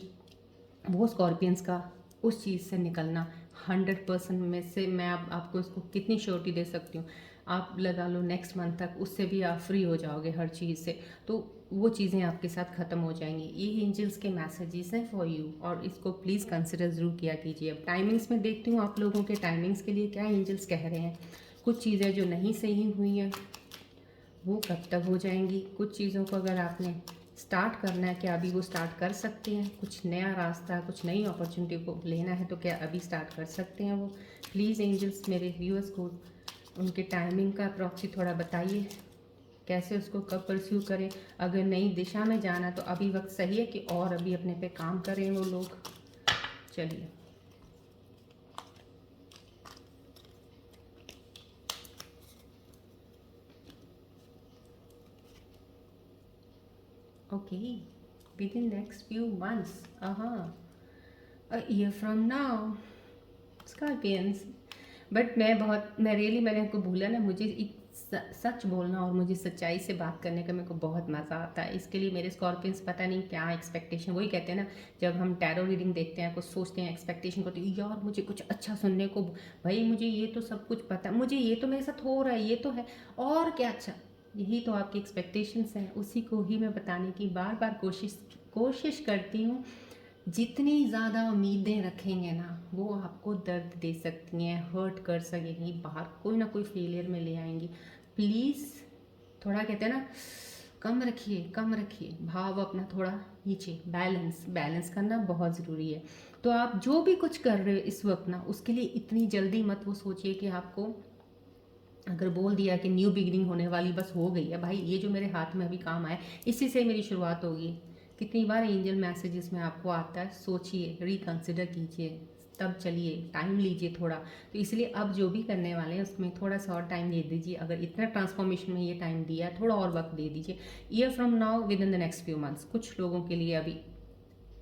वो स्कॉर्पियंस का उस चीज़ से निकलना 100% में से मैं आपको इसको कितनी श्योरिटी दे सकती हूँ, आप लगा लो नेक्स्ट मंथ तक उससे भी आप फ्री हो जाओगे हर चीज़ से, तो वो चीज़ें आपके साथ ख़त्म हो जाएंगी। ये एंजल्स के मैसेजेस हैं फॉर यू, और इसको प्लीज़ कंसिडर ज़रूर किया कीजिए। अब टाइमिंग्स में देखती हूँ आप लोगों के टाइमिंग्स के लिए क्या एंजल्स कह रहे हैं। कुछ चीज़ें जो नहीं सही हुई हैं वो कब तक हो जाएंगी, कुछ चीज़ों को अगर आपने स्टार्ट करना है क्या अभी वो स्टार्ट कर सकते हैं, कुछ नया रास्ता कुछ नई अपॉर्चुनिटी को लेना है तो क्या अभी स्टार्ट कर सकते हैं वो। प्लीज़ एंजल्स मेरे व्यूअर्स को उनके टाइमिंग का अप्रॉक्सी थोड़ा बताइए, कैसे उसको कब परस्यू करें। अगर नई दिशा में जाना तो अभी वक्त सही है कि और अभी अपने पे काम करें वो लोग। चलिए okay, with in next few months, a year from now, Scorpions, but मैं रियली मैंने आपको बोला ना, मुझे एक सच बोलना और मुझे सच्चाई से बात करने का मेरे को बहुत मज़ा आता है। इसके लिए मेरे स्कॉर्पियंस पता नहीं क्या एक्सपेक्टेशन, वही कहते हैं ना, जब हम टैरो रीडिंग देखते हैं कुछ सोचते हैं, एक्सपेक्टेशन करते हैं यार मुझे कुछ अच्छा सुनने को, भाई मुझे ये तो सब कुछ पता, मुझे ये तो मेरे साथ हो रहा है, ये तो है, और क्या अच्छा। यही तो आपकी एक्सपेक्टेशंस हैं, उसी को ही मैं बताने की बार बार कोशिश करती हूँ। जितनी ज़्यादा उम्मीदें रखेंगे ना, वो आपको दर्द दे सकती हैं, हर्ट कर सकेंगी, बाहर कोई ना कोई फेलियर में ले आएंगी। प्लीज़ थोड़ा कहते हैं ना, कम रखिए भाव अपना, थोड़ा नीचे, बैलेंस करना बहुत ज़रूरी है। तो आप जो भी कुछ कर रहे हो इस वक्त ना, उसके लिए इतनी जल्दी मत वो सोचिए कि आपको अगर बोल दिया कि न्यू बिगिनिंग होने वाली, बस हो गई है भाई, ये जो मेरे हाथ में अभी काम आया इसी से मेरी शुरुआत होगी। कितनी बार एंजल मैसेजेस में आपको आता है, सोचिए, रिकंसिडर कीजिए, तब चलिए, टाइम लीजिए थोड़ा। तो इसलिए अब जो भी करने वाले हैं उसमें थोड़ा सा और टाइम दे दीजिए। अगर इतना ट्रांसफॉर्मेशन में ये टाइम दिया है, थोड़ा और वक्त दे दीजिए। Year from now, with in the next few months, कुछ लोगों के लिए अभी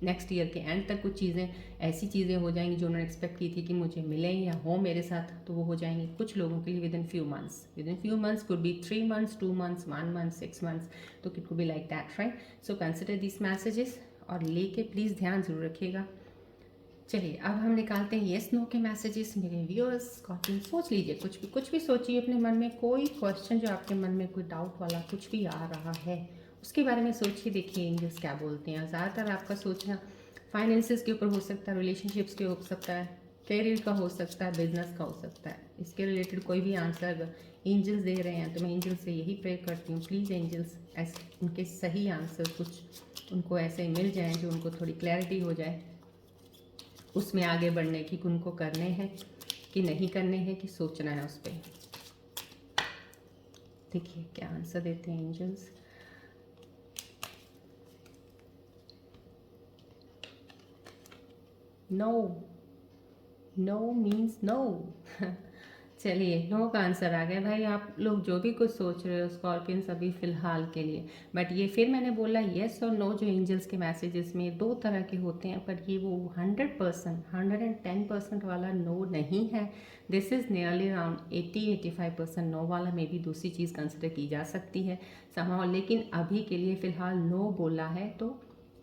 नेक्स्ट ईयर के एंड तक कुछ चीज़ें, ऐसी चीज़ें हो जाएंगी जो उन्होंने एक्सपेक्ट की थी कि मुझे मिले या हो मेरे साथ, तो वो हो जाएंगी कुछ लोगों के लिए with in few months, could be 3 months, 2 months, 1 month, 6 months, तो it could be like that, right. So consider this messages और लेके प्लीज़ ध्यान जरूर रखिएगा। चलिए अब हम निकालते हैं येस नो के मैसेजेस। मेरे व्यूअर्स स्कॉर्पियन, सोच लीजिए, कुछ भी सोचिए अपने मन में, कोई क्वेश्चन जो आपके मन में, कोई डाउट वाला कुछ भी आ रहा है उसके बारे में सोचिए, देखिए एंजल्स क्या बोलते हैं। ज़्यादातर आपका सोचना फाइनेंसिस के ऊपर हो सकता है, रिलेशनशिप्स के हो सकता है, करियर का हो सकता है, बिजनेस का हो सकता है। इसके रिलेटेड कोई भी आंसर अगर एंजल्स दे रहे हैं तो मैं एंजल्स से यही प्रे करती हूँ, प्लीज़ एंजल्स ऐसे उनके सही आंसर कुछ उनको ऐसे मिल जाएं जो उनको थोड़ी क्लैरिटी हो जाए उसमें आगे बढ़ने की, उनको करने हैं कि नहीं करने हैं, कि सोचना है उस पर। देखिए क्या आंसर देते हैं angels. No, no means no. चलिए नो का आंसर आ गया। भाई आप लोग जो भी कुछ सोच रहे हो स्कॉर्पियंस अभी फ़िलहाल के लिए, बट ये फिर मैंने बोला येस और नो जो एंजल्स के मैसेजेस में दो तरह के होते हैं, पर ये वो 100%, 110% वाला नो नहीं है। This is nearly around 80-85% no वाला, में भी दूसरी चीज़ कंसिडर की जा सकती है समहाउ, लेकिन अभी के लिए फ़िलहाल नो बोला है। तो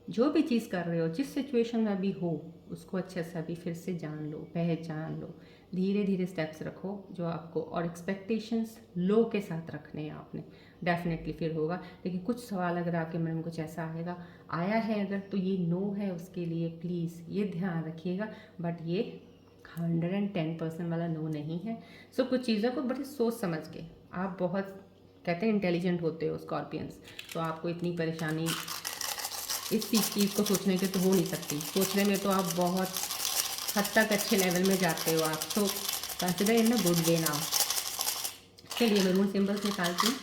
जो भी चीज़ कर रहे हो, जिस सिचुएशन में अभी हो, उसको अच्छे से अभी फिर से जान लो, पहचान लो, धीरे धीरे स्टेप्स रखो जो आपको, और एक्सपेक्टेशंस लो के साथ रखने हैं आपने, डेफिनेटली फिर होगा। लेकिन कुछ सवाल अगर आपके मन में कुछ ऐसा आया है अगर, तो ये नो है, उसके लिए प्लीज़ ये ध्यान रखिएगा। बट ये 110% वाला नो नहीं है। सो कुछ चीज़ों को बड़ी सोच समझ के, आप बहुत कहते हैं इंटेलिजेंट होते हो स्कॉर्पियंस, तो आपको इतनी परेशानी इस चीज़ को सोचने के तो हो नहीं सकती। सोचने में तो आप बहुत हद तक अच्छे लेवल में जाते हो आप, तो consider in a good way now. चलिए मैं रून सिंबल्स निकालती हूँ।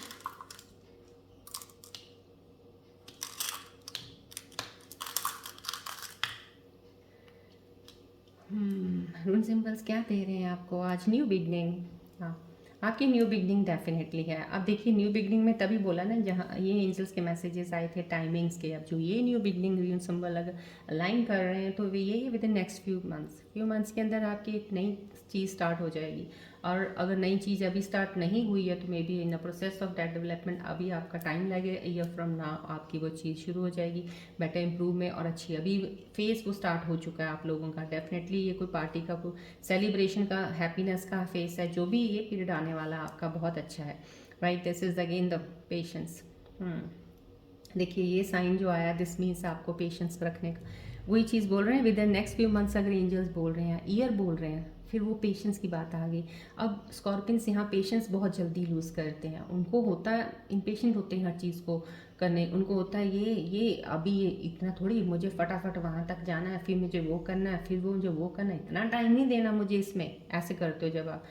रून सिंबल्स क्या दे रहे हैं आपको आज? New beginning. हाँ, आपकी न्यू बिगनिंग डेफिनेटली है। अब देखिए न्यू बिगनिंग में तभी बोला ना जहाँ ये एंजल्स के मैसेजेस आए थे टाइमिंग्स के। अब जो ये न्यू बिगनिंग रून सिंबल अगर अलाइन कर रहे हैं तो वे यही with in next few months के अंदर आपकी एक नई चीज़ स्टार्ट हो जाएगी। और अगर नई चीज़ अभी स्टार्ट नहीं हुई है तो may be in the process of that development, अभी आपका टाइम लगेगा। ईयर फ्रॉम नाउ आपकी वो चीज़ शुरू हो जाएगी बेटर इम्प्रूव में और अच्छी। अभी फेस वो स्टार्ट हो चुका है आप लोगों का। डेफिनेटली ये कोई पार्टी का, कोई सेलिब्रेशन का, हैप्पीनेस का फेस है। जो भी ये पीरियड आने वाला आपका बहुत अच्छा है, right. This is again the patience. देखिए ये साइन जो आया, दिस मीन्स आपको पेशेंस रखने का, वही चीज़ बोल रहे हैं। With in next few months अगर एंजल्स बोल रहे हैं, ईयर बोल रहे हैं, फिर वो पेशेंस की बात आ गई। अब स्कॉर्पियंस यहाँ पेशेंस बहुत जल्दी लूज़ करते हैं। उनको होता है, इम्पेशेंट होते हैं हर चीज़ को करने। उनको होता है ये अभी ये इतना थोड़ी, मुझे फटाफट वहाँ तक जाना है, फिर मुझे वो करना है, फिर वो मुझे वो करना है, इतना टाइम नहीं देना मुझे इसमें। ऐसे करते हो जब आप,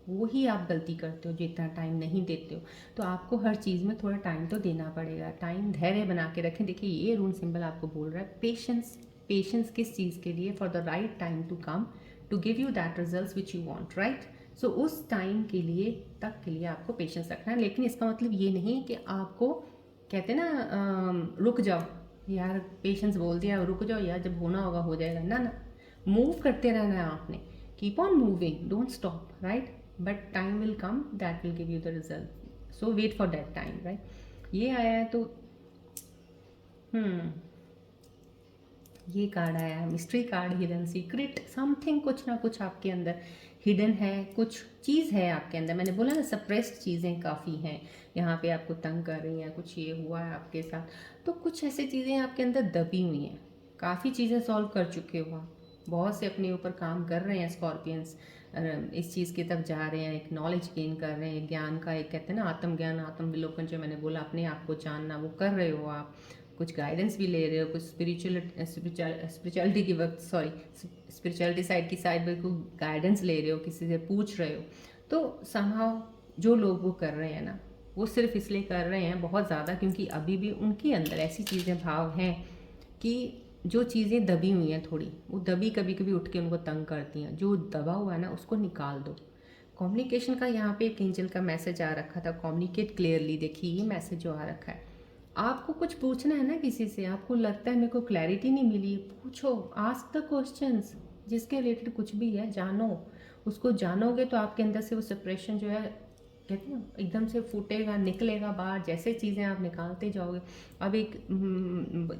वही आप गलती करते हो जो इतना टाइम नहीं देते हो। तो आपको हर चीज़ में थोड़ा टाइम तो देना पड़ेगा। टाइम, धैर्य बना के रखें। देखिए ये रून सिंबल आपको बोल रहा है पेशेंस किस चीज़ के लिए? For the right time to come to give you that result which you want, right. So उस टाइम के लिए, तक के लिए आपको पेशेंस रखना है। लेकिन इसका मतलब ये नहीं कि आपको कहते ना रुक जाओ यार, पेशेंस बोल दिया रुक जाओ यार, जब होना होगा हो जाएगा, ना ना, मूव करते रहना है आपने। keep on moving, don't stop, right? But time will come that will give you the result, so wait for that time, right? ये आया है तो ये कार्ड आया है mystery card, hidden secret something, कुछ ना कुछ आपके अंदर हिडन है, कुछ चीज़ है आपके अंदर। मैंने बोला ना सप्रेस्ड चीज़ें काफ़ी हैं यहाँ पे, आपको तंग कर रही हैं, कुछ ये हुआ है आपके साथ, तो कुछ ऐसी चीज़ें आपके अंदर दबी हुई हैं। काफ़ी चीज़ें सॉल्व कर चुके हो आप, बहुत से अपने ऊपर काम कर रहे हैं स्कॉर्पियंस, इस चीज़ की तरफ जा रहे हैं, एक नॉलेज गेन कर रहे हैं, ज्ञान का एक कहते हैं ना आत्मज्ञान, आत्मविलोकन, जो मैंने बोला अपने आप को जानना, वो कर रहे हो आप। कुछ गाइडेंस भी ले रहे हो, कुछ स्पिरिचुअलिटी की वक्त स्पिरिचुअलिटी साइड की साइड पर कोई गाइडेंस ले रहे हो, किसी से पूछ रहे हो। तो समहाउ जो लोग वो कर रहे हैं ना, वो सिर्फ इसलिए कर रहे हैं बहुत ज़्यादा क्योंकि अभी भी उनके अंदर ऐसी चीज़ें भाव हैं कि जो चीज़ें दबी हुई हैं थोड़ी, वो दबी कभी कभी उठ के उनको तंग करती हैं। जो दबा हुआ है ना उसको निकाल दो। कम्युनिकेशन का यहाँ पे एक एंजल का मैसेज आ रखा था, कम्युनिकेट क्लियरली। देखिए ये मैसेज जो आ रखा है, आपको कुछ पूछना है ना किसी से, आपको लगता है मेरे को क्लैरिटी नहीं मिली, पूछो, आस्क द क्वेश्चंस, जिसके रिलेटेड कुछ भी है जानो। उसको जानोगे तो आपके अंदर से वो सेपरेशन जो है कहते हैं ना एकदम से फूटेगा, निकलेगा बाहर। जैसे चीज़ें आप निकालते जाओगे, अब एक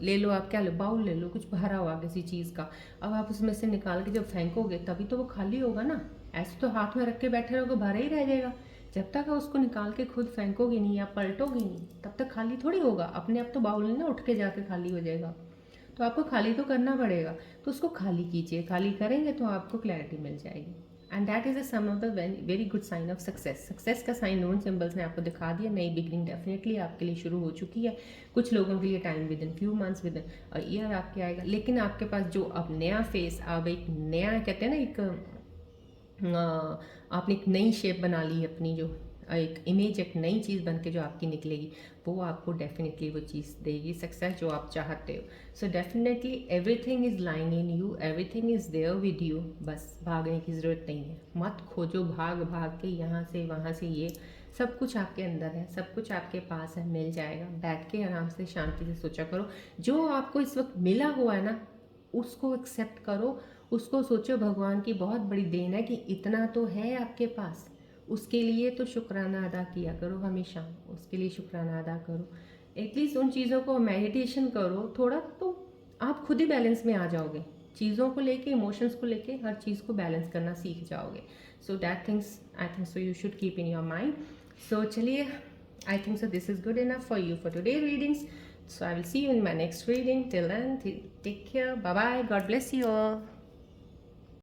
ले लो, आप क्या लो, बाउल ले लो, कुछ भरा हुआ किसी चीज़ का, अब आप उसमें से निकाल के जब फेंकोगे तभी तो वो खाली होगा ना। ऐसे तो हाथ में रख के बैठे रहोगे, भरा ही रह जाएगा। जब तक आप उसको निकाल के खुद फेंकोगे नहीं या पलटोगे नहीं, तब तक खाली थोड़ी होगा। अपने आप तो बाउल ना उठ के जाके खाली हो जाएगा, तो आपको खाली तो करना पड़ेगा। तो उसको खाली कीजिए, खाली करेंगे तो आपको क्लैरिटी मिल जाएगी। And that is a some of the very good sign of success. Success का साइन नोन सिंबल्स ने आपको दिखा दिया। नई बिगनिंग डेफिनेटली आपके लिए शुरू हो चुकी है। कुछ लोगों के लिए time with in few months, with in year आपके आएगा। लेकिन आपके पास जो अब नया फेस, अब एक नया कहते हैं ना एक आपने एक नई शेप बना ली है अपनी, जो एक इमेज, एक नई चीज़ बन के जो आपकी निकलेगी, वो आपको डेफिनेटली वो चीज़ देगी सक्सेस जो आप चाहते हो। So definitely everything is lying in you, everything is there with you. बस भागने की ज़रूरत नहीं है, मत खोजो भाग भाग के यहाँ से वहाँ से। ये सब कुछ आपके अंदर है, सब कुछ आपके पास है, मिल जाएगा। बैठ के आराम से शांति से सोचा करो, जो आपको इस वक्त मिला हुआ है ना उसको एक्सेप्ट करो। उसको सोचो भगवान की बहुत बड़ी देन है कि इतना तो है आपके पास, उसके लिए तो शुक्राना अदा किया करो हमेशा, उसके लिए शुक्राना अदा करो। एटलीस्ट उन चीज़ों को मेडिटेशन करो थोड़ा, तो आप खुद ही बैलेंस में आ जाओगे। चीज़ों को लेके, इमोशंस को लेके, हर चीज़ को बैलेंस करना सीख जाओगे। So that things I think so you should keep in your mind. So चलिए, I think so this is good enough for you for today readings. So I will see you in my next reading. Till then, take care. Bye bye. God bless you all.